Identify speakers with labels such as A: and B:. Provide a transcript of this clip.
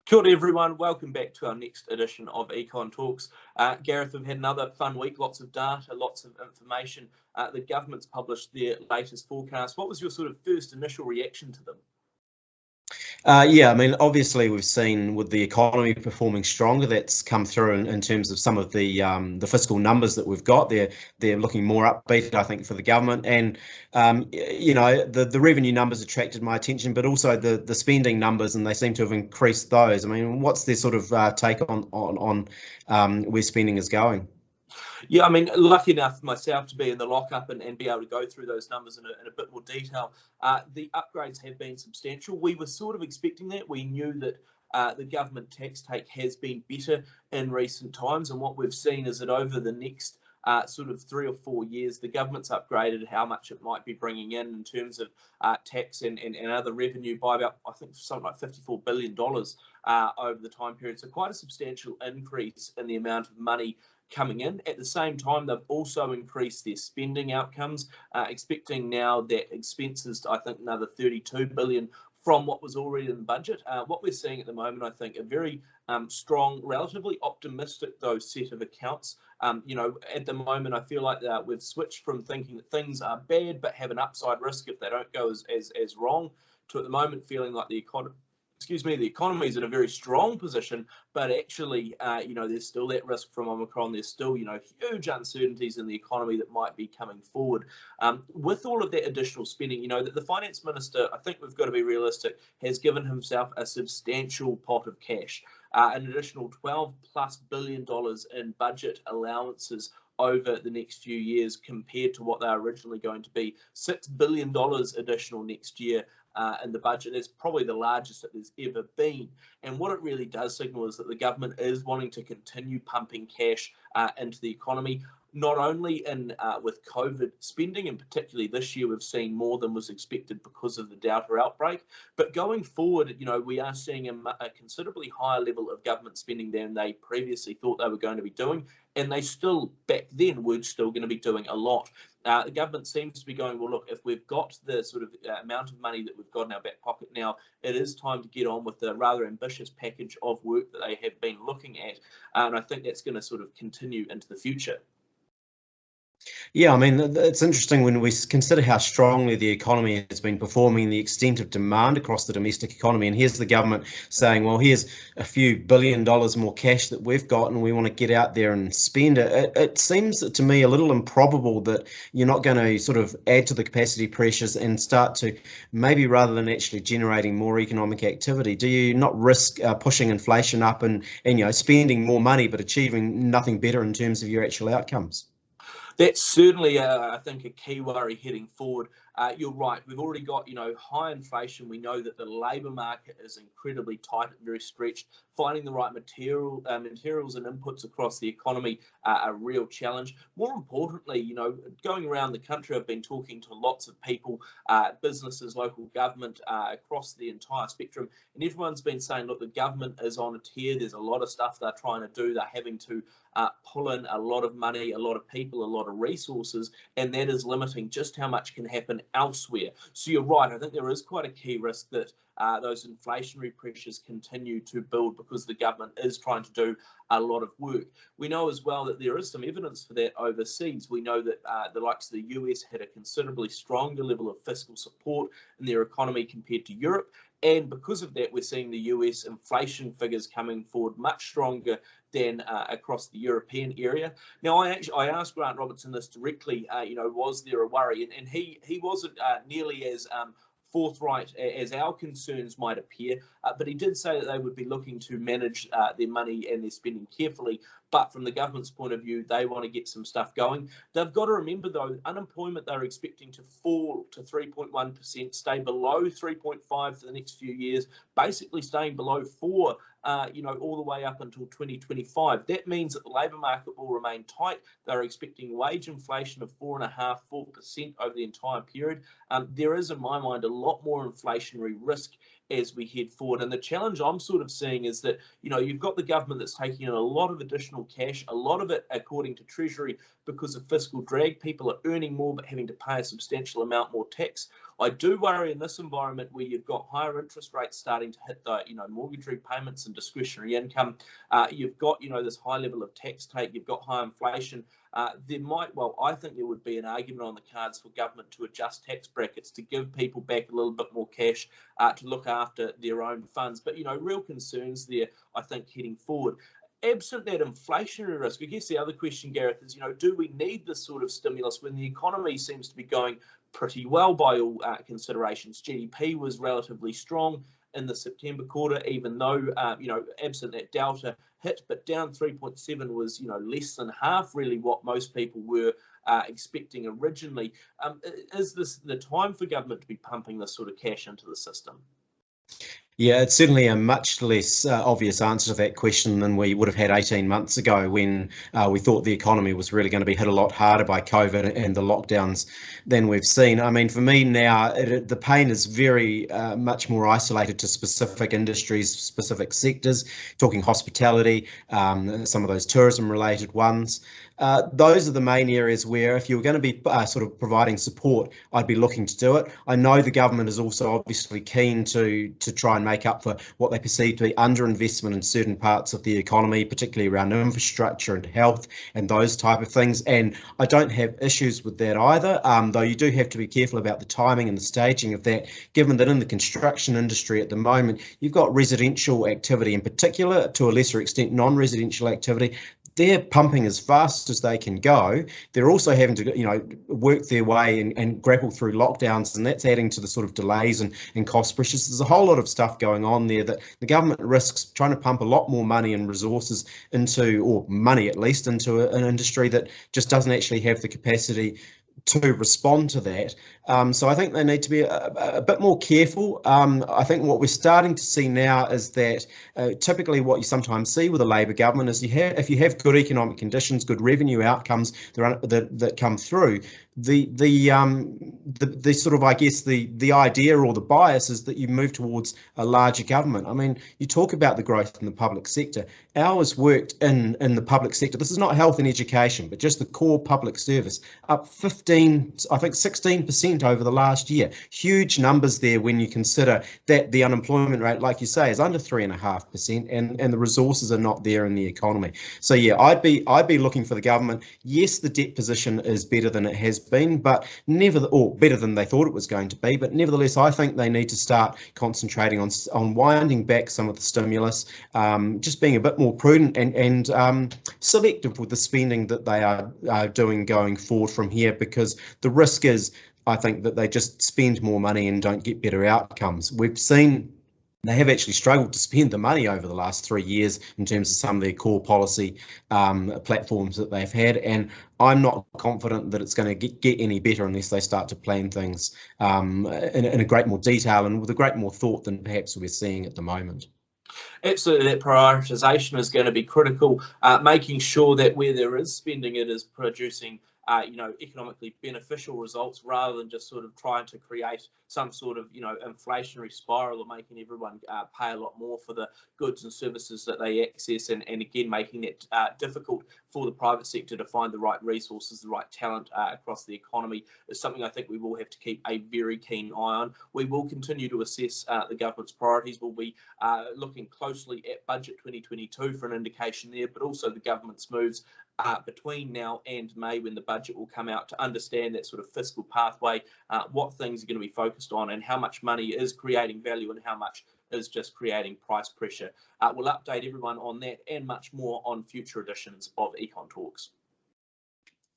A: Kia ora everyone, welcome back to our next edition of Econ Talks. Gareth, we've had another fun week, lots of data, lots of information. The government's published their latest forecast. What was your sort of first initial reaction to them?
B: Yeah, I mean, obviously we've seen with the economy performing stronger, that's come through in terms of some of the fiscal numbers that we've got. They're looking more upbeat, I think, for the government, and the revenue numbers attracted my attention, but also the spending numbers, and they seem to have increased those. I mean, what's their sort of take on where spending is going?
A: Yeah, I mean, lucky enough myself to be in the lockup and be able to go through those numbers in a bit more detail. The upgrades have been substantial. We were sort of expecting that. We knew that the government tax take has been better in recent times, and what we've seen is that over the next sort of 3 or 4 years, the government's upgraded how much it might be bringing in terms of tax and other revenue by about, I think, something like $54 billion over the time period. So quite a substantial increase in the amount of money coming in. At the same time, they've also increased their spending outcomes, expecting now that expenses, I think, another $32 billion from what was already in the budget. What we're seeing at the moment, I think, a very strong, relatively optimistic, though, set of accounts. At the moment, I feel like we've switched from thinking that things are bad but have an upside risk if they don't go as wrong, to at the moment feeling like the economy is in a very strong position, but actually, there's still that risk from Omicron. There's still, huge uncertainties in the economy that might be coming forward. With all of that additional spending, that the finance minister, I think we've got to be realistic, has given himself a substantial pot of cash, an additional $12+ billion in budget allowances over the next few years compared to what they're originally going to be. $6 billion additional next year in the budget. Is probably the largest that there's ever been. And what it really does signal is that the government is wanting to continue pumping cash into the economy, not only with COVID spending, and particularly this year we've seen more than was expected because of the Delta outbreak, but going forward, we are seeing a considerably higher level of government spending than they previously thought they were going to be doing, and they still, back then, were still going to be doing a lot. The government seems to be going, well, look, if we've got the sort of amount of money that we've got in our back pocket now, it is time to get on with the rather ambitious package of work that they have been looking at, and I think that's going to sort of continue into the future.
B: Yeah, I mean, it's interesting when we consider how strongly the economy has been performing, the extent of demand across the domestic economy. And here's the government saying, well, here's a few $1 billion more cash that we've got and we want to get out there and spend it. It seems to me a little improbable that you're not going to sort of add to the capacity pressures and start to, maybe rather than actually generating more economic activity, do you not risk pushing inflation up and spending more money but achieving nothing better in terms of your actual outcomes?
A: That's certainly, I think, a key worry heading forward. You're right. We've already got, high inflation. We know that the labour market is incredibly tight and very stretched. Finding the right materials and inputs across the economy are a real challenge. More importantly, going around the country, I've been talking to lots of people, businesses, local government, across the entire spectrum, and everyone's been saying, look, the government is on a tear. There's a lot of stuff they're trying to do. They're having to pull in a lot of money, a lot of people, a lot of resources, and that is limiting just how much can happen elsewhere. So you're right. I think there is quite a key risk that those inflationary pressures continue to build because the government is trying to do a lot of work. We know as well that there is some evidence for that overseas. We know that the likes of the US had a considerably stronger level of fiscal support in their economy compared to Europe. And because of that, we're seeing the US inflation figures coming forward much stronger than across the European area. Now, I asked Grant Robertson this directly, was there a worry? And he wasn't nearly as forthright as our concerns might appear, but he did say that they would be looking to manage their money and their spending carefully. But from the government's point of view, they want to get some stuff going. They've got to remember, though, unemployment they're expecting to fall to 3.1%, stay below 3.5 for the next few years, basically staying below 4, all the way up until 2025. That means that the labour market will remain tight. They're expecting wage inflation of 4.5% over the entire period. There is, in my mind, a lot more inflationary risk as we head forward. And the challenge I'm sort of seeing is that, you've got the government that's taking in a lot of additional cash, a lot of it, according to Treasury, because of fiscal drag. People are earning more but having to pay a substantial amount more tax. I do worry in this environment where you've got higher interest rates starting to hit the, mortgage repayments and discretionary income. You've got, this high level of tax take. You've got high inflation. I think there would be an argument on the cards for government to adjust tax brackets to give people back a little bit more cash to look after their own funds. But, real concerns there, I think, heading forward. Absent that inflationary risk, I guess the other question, Gareth, is, do we need this sort of stimulus when the economy seems to be going pretty well by all considerations? GDP was relatively strong in the September quarter, even though, absent that Delta hit, but down 3.7 was, less than half really what most people were expecting originally. Is this the time for government to be pumping this sort of cash into the system?
B: Yeah, it's certainly a much less obvious answer to that question than we would have had 18 months ago when we thought the economy was really going to be hit a lot harder by COVID and the lockdowns than we've seen. I mean, for me now, the pain is very much more isolated to specific industries, specific sectors, talking hospitality, some of those tourism-related ones. Those are the main areas where if you were going to be sort of providing support, I'd be looking to do it. I know the government is also obviously keen to try and make up for what they perceive to be underinvestment in certain parts of the economy, particularly around infrastructure and health and those type of things. And I don't have issues with that either, though you do have to be careful about the timing and the staging of that, given that in the construction industry at the moment, you've got residential activity in particular, to a lesser extent non-residential activity. They're pumping as fast as they can go. They're also having to, work their way and grapple through lockdowns, and that's adding to the sort of delays and cost pressures. There's a whole lot of stuff going on there that the government risks trying to pump a lot more money and resources into, or money at least, into an industry that just doesn't actually have the capacity to respond to that. So I think they need to be a bit more careful. I think what we're starting to see now is that typically what you sometimes see with a Labor government is if you have good economic conditions, good revenue outcomes that come through, the sort of, I guess, the idea or the bias is that you move towards a larger government. I mean, you talk about the growth in the public sector. Hours worked in the public sector, this is not health and education, but just the core public service, up 16% over the last year. Huge numbers there when you consider that the unemployment rate, like you say, is under 3.5%, and the resources are not there in the economy. So yeah, I'd be looking for the government. Yes, the debt position is better than it has been, but better than they thought it was going to be. But nevertheless, I think they need to start concentrating on winding back some of the stimulus, just being a bit more prudent and selective with the spending that they are doing going forward from here, because the risk is, I think, that they just spend more money and don't get better outcomes. We've seen they have actually struggled to spend the money over the last 3 years in terms of some of their core policy platforms that they've had, and I'm not confident that it's going to get any better unless they start to plan things in a great more detail and with a great more thought than perhaps we're seeing at the moment.
A: Absolutely, that prioritisation is going to be critical, making sure that where there is spending, it is producing economically beneficial results, rather than just sort of trying to create some sort of, inflationary spiral or making everyone pay a lot more for the goods and services that they access, and again, making it difficult for the private sector to find the right resources, the right talent across the economy, is something I think we will have to keep a very keen eye on. We will continue to assess the government's priorities. We'll be looking closely at Budget 2022 for an indication there, but also the government's moves between now and May, when the budget will come out, to understand that sort of fiscal pathway, what things are going to be focused on, and how much money is creating value and how much is just creating price pressure. We'll update everyone on that and much more on future editions of Econ Talks.